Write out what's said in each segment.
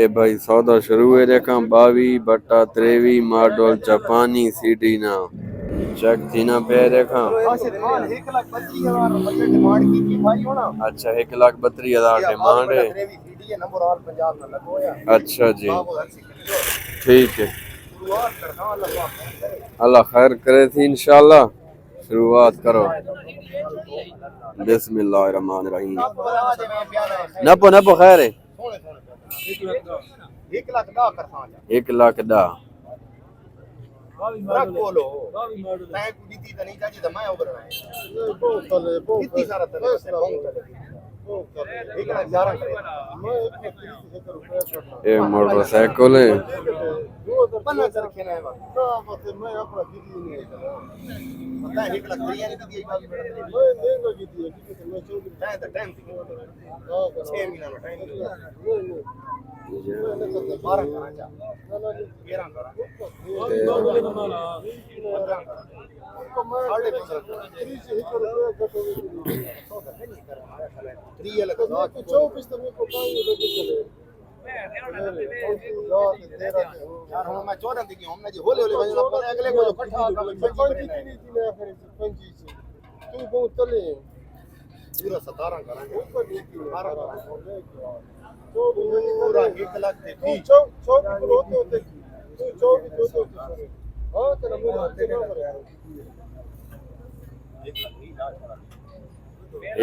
ए भाई सौदा शुरू है देखा 22/23 मॉडल जापानी सीडी ना चेक थी ना पे देखा। अच्छा 1,32,000 डिमांड है। अच्छा जी ठीक है अल्लाह खैर करे थी इंशाल्लाह। शुरुआत करो बिस्मिल्लाहिर्रहमानिर्रहीम। नपो नपो खैर है 1,10,000 ये मोटरसाइकिल है।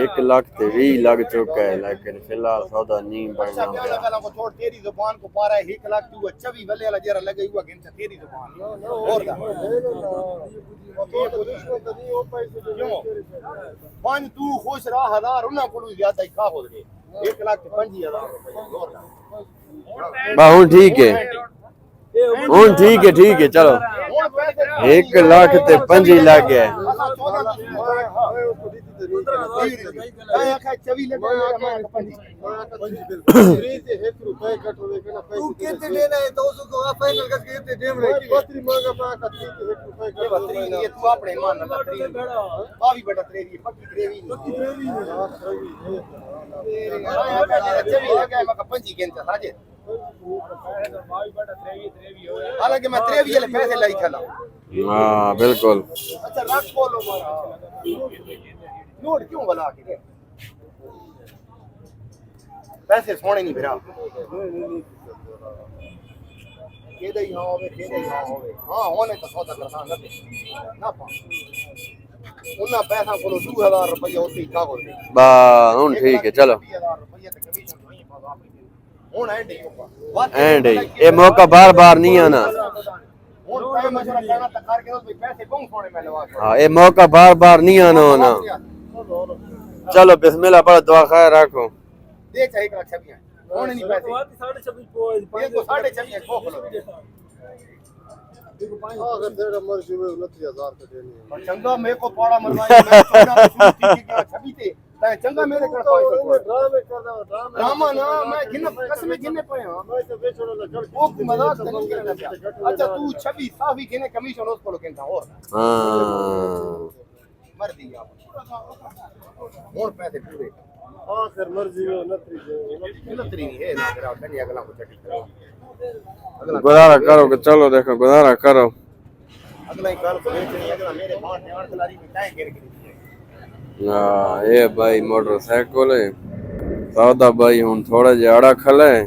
एक लाख ते 20 लग चुका है लेकिन फिलहाल सौदा नहीं बढ़ना गया। तेरी जुबान को पा रहा है 1 लाख तू 24 वाले वाला जरा लगे हुआ गिनता तेरी जुबान और पांच तू खुश रहा 1000 उना को ज्यादा ही खा हो गए 1,05,000 बा हुन ठीक है ठीक है चलो 1,05,000 लग गया। हालांकि मैं 23 पैसे लाई खला हाँ बिल्कुल। अच्छा रख बोलो नोट क्यों बना के पैसे सोने नहीं फिरा केदे ही हां होने तो सौदा करना ना पा उन्ना पैसा को 2000 रुपया होती का हो बा हुन ठीक है चलो हुन एंड ये मौका बार बार नहीं आना। हाँ ये मौका बार बार नहीं आना होना। चलो बिस्मिल्लाह पढ़ो दुआ खैर रखो दे चाहिए का छबियां होने नहीं पैसे 26.5 को खोलो अगर तेरा मर्जी में 29,000 का देनी है चंगा मेरे को पौड़ा मरवाया मैं छबी थे चंगा मेरे कर ड्रामा ना मैं गिनने कसम गिनने पे हां मैं तो बेचोड़ा लग वो मजाक नहीं करना। अच्छा तू 26 साफी गिने कमीशन उसको लो कहता और हां मर दी आप और पैसे पूरे आखिर मर्जी हो नतरी है ना करा कनी अगला को चटी करो गुजारा करो कि चलो देखो गुजारा करो अगला ही कल को बेचनी अगला मेरे पास ने और खिलाड़ी में टाइम गिर गई। हाँ ये भाई मोटरसाइकिल है सौदा भाई हुन थोड़ा ज्यादा खला है।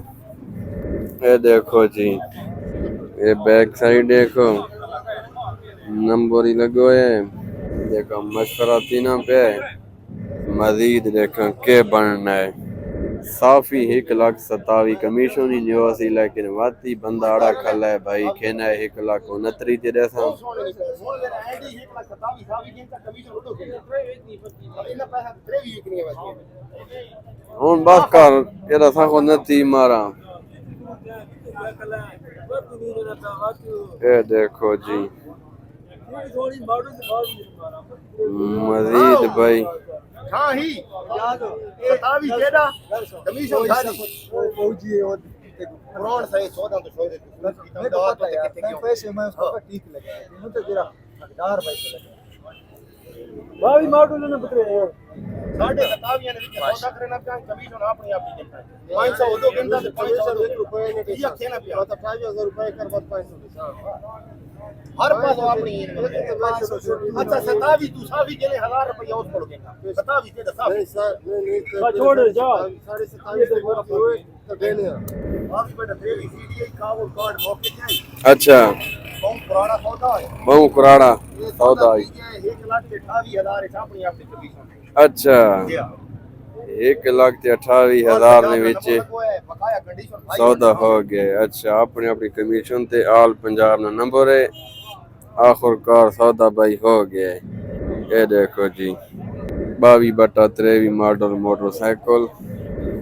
ये देखो जी ये बैक साइड देखो नंबर ही लगो है देखो मशवरा तीना पे मजीद देखो के बनना है साफी 1,27,000 कमीशन ही निवासी लेकिन वाती बंदा आड़ा खला है भाई खेना है 1,29,000 ते देसा हुन बस कर एदा साखो नती मारा। ये देखो जी मजीद भाई हां ही याद सतावी केड़ा कमीशन खाली पहुंची है करोड़ से 14 तो छोड़ दे पैसे मैं उसको ठीक लगे मुझे तेरा हकदार पैसे लगे भाई माडू ने पुत्र साढ़े 27 ने सौदा करना पिया कमीशन अपनी आप ही देता है 500 दो गिनता ते 500 रुपए ने ये खेना पिया तो 28000 रुपए कर बाद 500 हर पास अपनी अच्छा 27 तू सावी के 1000 रुपया उस को देगा 27 ते 27 नहीं छोड़ जा 27.5 ते हुए तो देने आप बेटा तेरी सीडी का वो कार्ड मौके जाए अच्छा बहुत पुराना सौदा है बहु कुराड़ा सौदा है 1,28,000 अपनी आप की कमीशन अच्छा 1,28,000 ਦੇ ਵਿੱਚ सौदा हो गया अच्छा अपनी अपनी कमीशन ते आल पंजाब ना नंबर है आखिरकार सौदा भाई हो गया ये देखो जी 22/23 मॉडल मोटरसाइकिल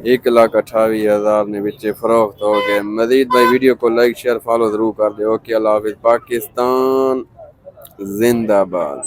1,28,000 ने ਵਿੱਚ फरोख्त हो गए मजीद भाई वीडियो को लाइक शेयर फॉलो जरूर कर दो ओके अल्लाह हाफिज पाकिस्तान जिंदाबाद।